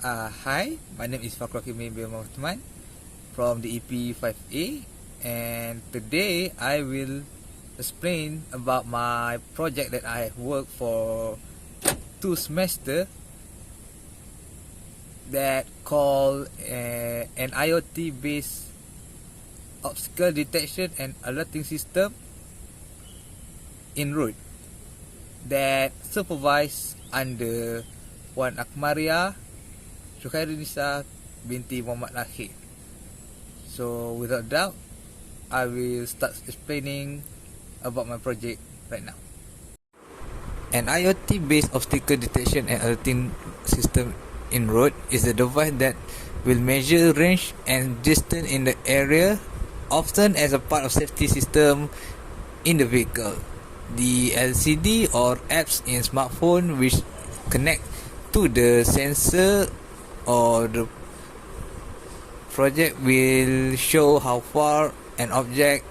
Hi, my name is Fakhruddin bin Muhammad from the EP5A, and today I will explain about my project that I have worked for 2 semesters that called an IoT based obstacle detection and alerting system in road that supervised under Wan Akmaria Syukhairunisa binti Muhammad Lahir. So without doubt, I will start explaining about my project right now. An IoT based obstacle detection and alerting system in road is a device that will measure range and distance in the area, often as a part of safety system in the vehicle. The LCD or apps in smartphone which connect to the sensor or the project will show how far an object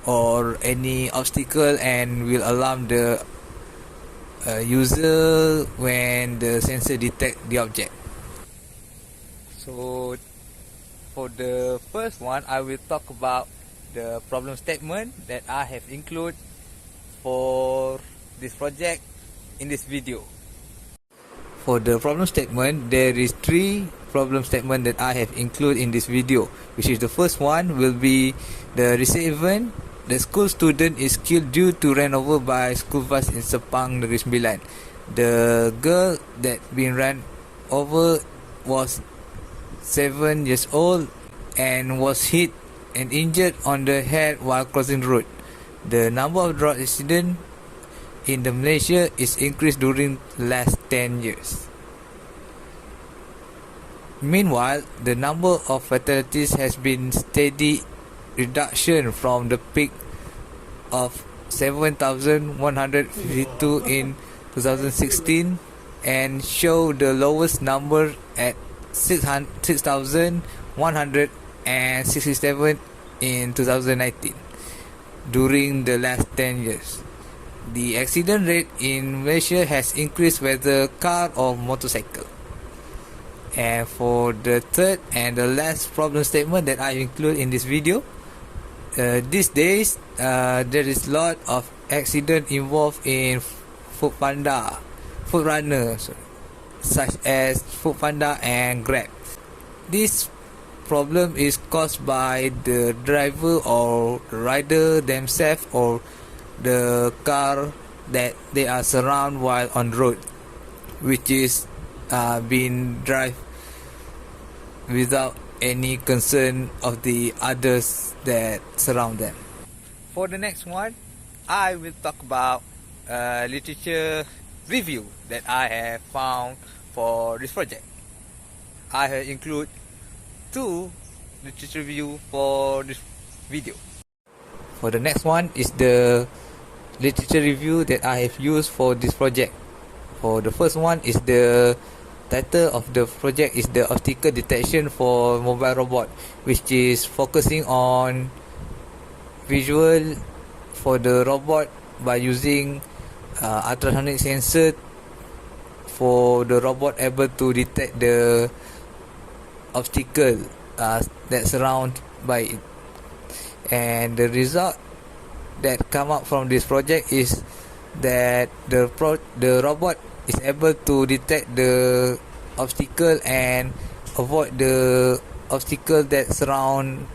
or any obstacle and will alarm the user when the sensor detect the object. So for the first one, I will talk about the problem statement that I have included for this project in this video. For the problem statement, there is 3 problem statement that I have included in this video, which is the first one will be the recent event. The school student is killed due to ran over by school bus in Sepang Negeri Sembilan. The girl that been ran over was 7 years old and was hit and injured on the head while crossing the road. The number of road accidents in the Malaysia is increased during last 10 years. Meanwhile, the number of fatalities has been steady reduction from the peak of 7,152 in 2016 and show the lowest number at 6,167 in 2019 during the last 10 years. The accident rate in Malaysia has increased whether car or motorcycle. And for the third and the last problem statement that I include in this video, these days there is a lot of accident involved in food runner, such as Food Panda and Grab. This problem is caused by the driver or the rider themselves or the car that they are surrounded while on the road, which is being drive without any concern of the others that surround them. For the next one, I will talk about literature review that I have found for this project. I have included 2 literature review for this video. For the next one is the literature review that I have used for this project. For the first one is the title of the project is the obstacle detection for mobile robot, which is focusing on visual for the robot by using ultrasonic sensor for the robot able to detect the obstacle that surround by it. And the result that come up from this project is that the robot is able to detect the obstacle and avoid the obstacle that surround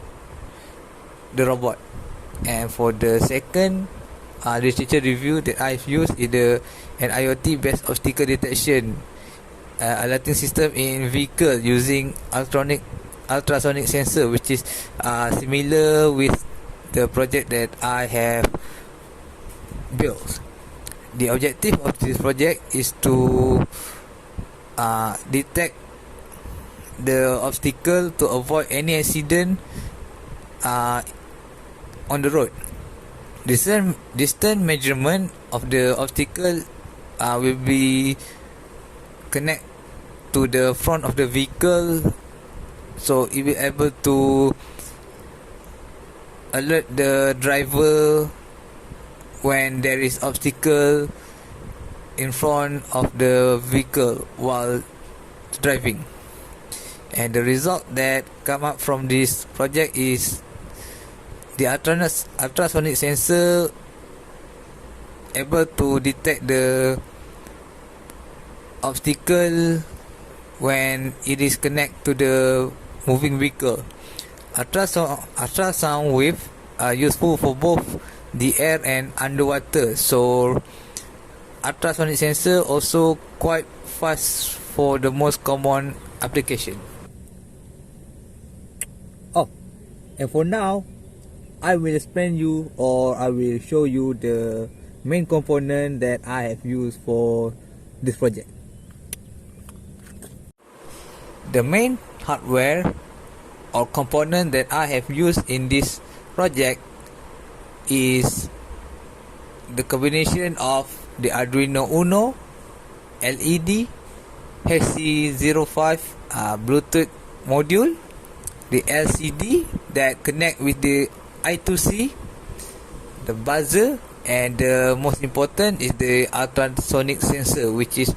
the robot. And for the second literature review that I've used is an IoT based obstacle detection alerting system in vehicle using ultrasonic sensor, which is similar with the project that I have built. The objective of this project is to detect the obstacle to avoid any accident on the road. Distance measurement of the obstacle will be connect to the front of the vehicle, so it will able to alert the driver when there is obstacle in front of the vehicle while driving. and the result that come up from this project is the ultrasonic sensor able to detect the obstacle when it is connected to the moving vehicle. Ultrasound wave are useful for both the air and underwater, so ultrasonic sensor also quite fast for the most common application. Oh, and for now, I will explain you, or I will show you the main component that I have used for this project. The main hardware or component that I have used in this project is the combination of the Arduino Uno LED HC05 Bluetooth module, the LCD that connect with the I2C, the buzzer, and the most important is the ultrasonic sensor, which is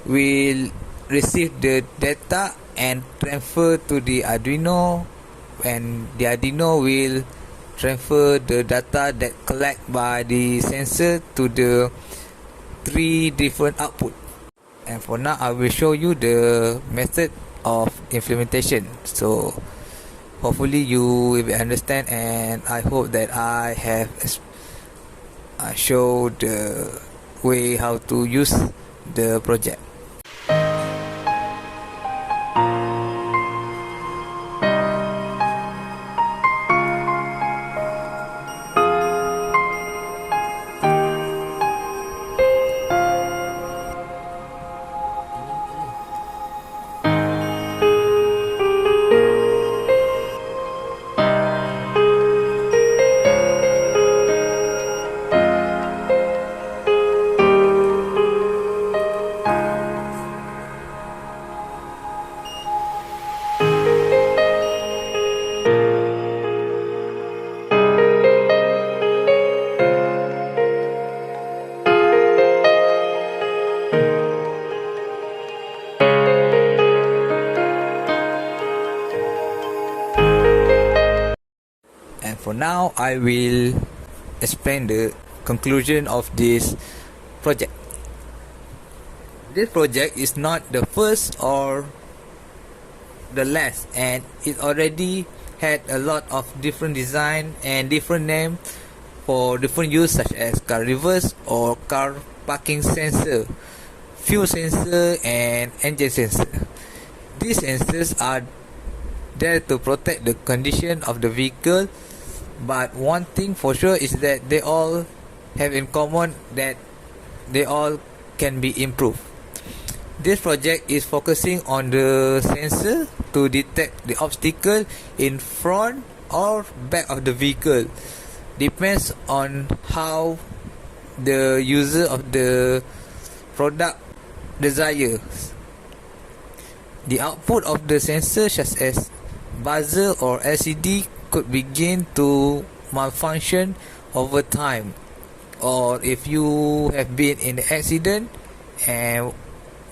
will receive the data and transfer to the Arduino, and the Arduino will transfer the data that collect by the sensor to the 3 different output. And for now, I will show you the method of implementation. So hopefully you will understand, and I hope that I have showed the way how to use the project. And for now, I will explain the conclusion of this project. This project is not the first or the last, and it already had a lot of different design and different name for different use, such as car reverse or car parking sensor, fuel sensor, and engine sensor. These sensors are there to protect the condition of the vehicle, but one thing for sure is that they all have in common that they all can be improved. This project is focusing on the sensor to detect the obstacle in front or back of the vehicle. Depends on how the user of the product desires. The output of the sensor, such as buzzer or LCD, could begin to malfunction over time, or if you have been in an accident and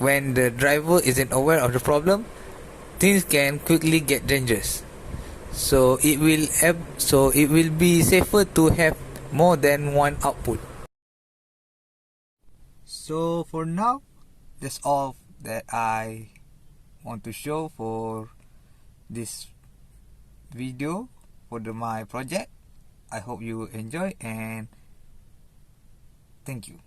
when the driver isn't aware of the problem, things can quickly get dangerous. So it will be safer to have more than one output. So for now, that's all that I want to show for this video for my project. I hope you enjoy, and thank you.